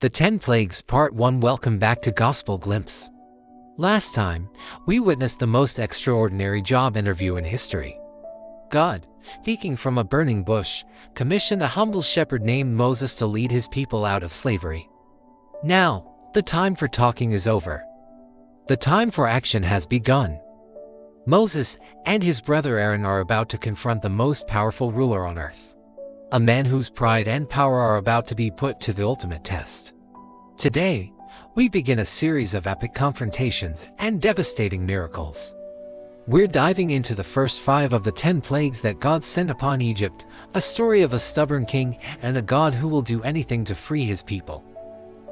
The 10 Plagues Part 1. Welcome back to Gospel Glimpse. Last time, we witnessed the most extraordinary job interview in history. God, speaking from a burning bush, commissioned a humble shepherd named Moses to lead his people out of slavery. Now, the time for talking is over. The time for action has begun. Moses and his brother Aaron are about to confront the most powerful ruler on earth. A man whose pride and power are about to be put to the ultimate test. Today, we begin a series of epic confrontations and devastating miracles. We're diving into the first 5 of the 10 plagues that God sent upon Egypt, a story of a stubborn king and a God who will do anything to free his people.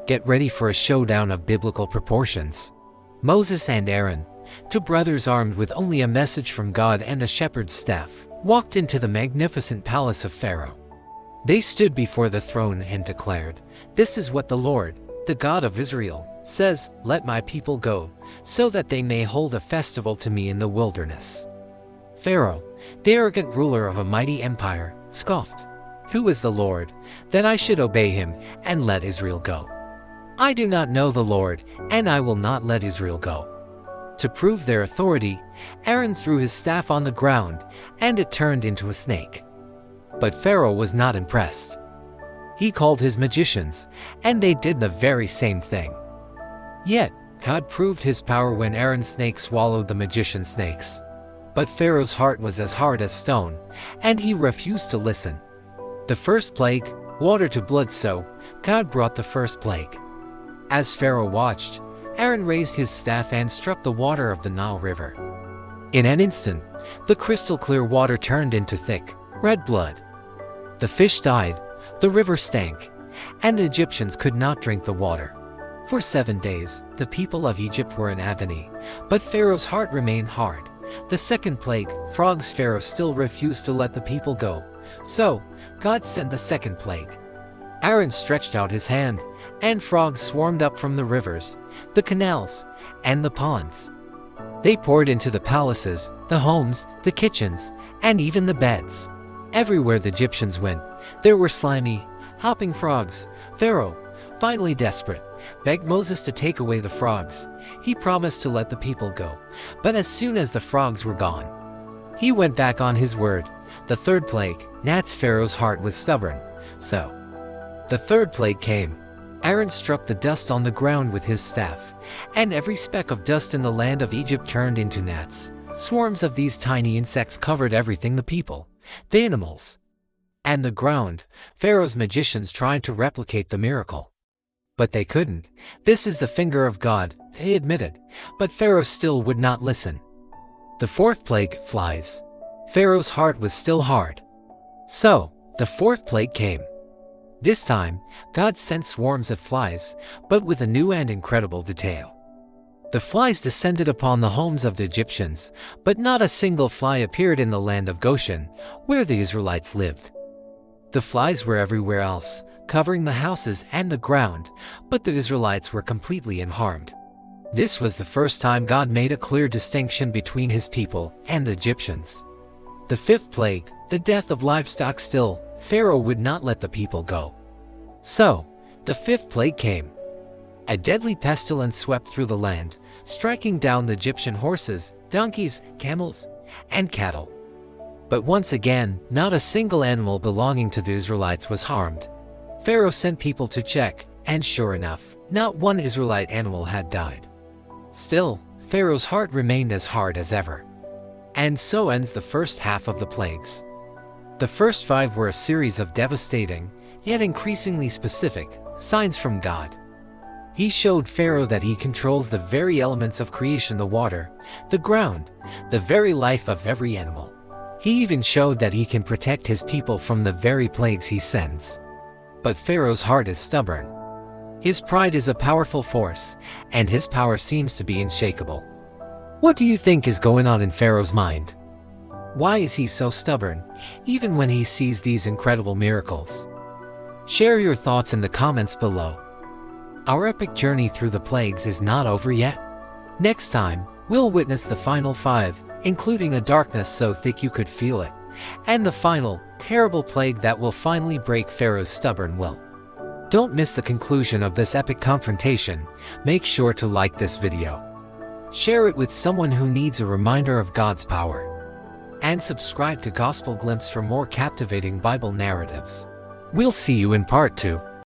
Get ready for a showdown of biblical proportions. Moses and Aaron, 2 brothers armed with only a message from God and a shepherd's staff, walked into the magnificent palace of Pharaoh. They stood before the throne and declared, "This is what the Lord, the God of Israel, says, let my people go, so that they may hold a festival to me in the wilderness." Pharaoh, the arrogant ruler of a mighty empire, scoffed, "Who is the Lord, that I should obey him and let Israel go? I do not know the Lord, and I will not let Israel go." To prove their authority, Aaron threw his staff on the ground, and it turned into a snake. But Pharaoh was not impressed. He called his magicians, and they did the very same thing. Yet, God proved his power when Aaron's snake swallowed the magician's snakes. But Pharaoh's heart was as hard as stone, and he refused to listen. The first plague, water to blood, so God brought the first plague. As Pharaoh watched, Aaron raised his staff and struck the water of the Nile River. In an instant, the crystal-clear water turned into thick, red blood. The fish died, the river stank, and the Egyptians could not drink the water. For 7 days, the people of Egypt were in agony, but Pharaoh's heart remained hard. The second plague, frogs. Pharaoh still refused to let the people go, so God sent the second plague. Aaron stretched out his hand, and frogs swarmed up from the rivers, the canals, and the ponds. They poured into the palaces, the homes, the kitchens, and even the beds. Everywhere the Egyptians went, there were slimy, hopping frogs. Pharaoh, finally desperate, begged Moses to take away the frogs. He promised to let the people go, but as soon as the frogs were gone, he went back on his word. The third plague, Gnats. Pharaoh's heart was stubborn, so the third plague came. Aaron struck the dust on the ground with his staff, and every speck of dust in the land of Egypt turned into gnats. Swarms of these tiny insects covered everything: the people, the animals, and the ground. Pharaoh's magicians tried to replicate the miracle, but they couldn't. "This is the finger of God," they admitted, but Pharaoh still would not listen. The fourth plague, flies. Pharaoh's heart was still hard, so the fourth plague came. This time, God sent swarms of flies, but with a new and incredible detail. The flies descended upon the homes of the Egyptians, but not a single fly appeared in the land of Goshen, where the Israelites lived. The flies were everywhere else, covering the houses and the ground, but the Israelites were completely unharmed. This was the first time God made a clear distinction between his people and the Egyptians. The fifth plague, the death of livestock. Still, Pharaoh would not let the people go. So, the fifth plague came. A deadly pestilence swept through the land, striking down the Egyptian horses, donkeys, camels, and cattle. But once again, not a single animal belonging to the Israelites was harmed. Pharaoh sent people to check, and sure enough, not one Israelite animal had died. Still, Pharaoh's heart remained as hard as ever. And so ends the first half of the plagues. The first 5 were a series of devastating, yet increasingly specific, signs from God. He showed Pharaoh that he controls the very elements of creation: the water, the ground, the very life of every animal. He even showed that he can protect his people from the very plagues he sends. But Pharaoh's heart is stubborn. His pride is a powerful force, and his power seems to be unshakable. What do you think is going on in Pharaoh's mind? Why is he so stubborn, even when he sees these incredible miracles? Share your thoughts in the comments below. Our epic journey through the plagues is not over yet. Next time, we'll witness the final 5, including a darkness so thick you could feel it, and the final, terrible plague that will finally break Pharaoh's stubborn will. Don't miss the conclusion of this epic confrontation. Make sure to like this video. Share it with someone who needs a reminder of God's power. And subscribe to Gospel Glimpse for more captivating Bible narratives. We'll see you in part 2.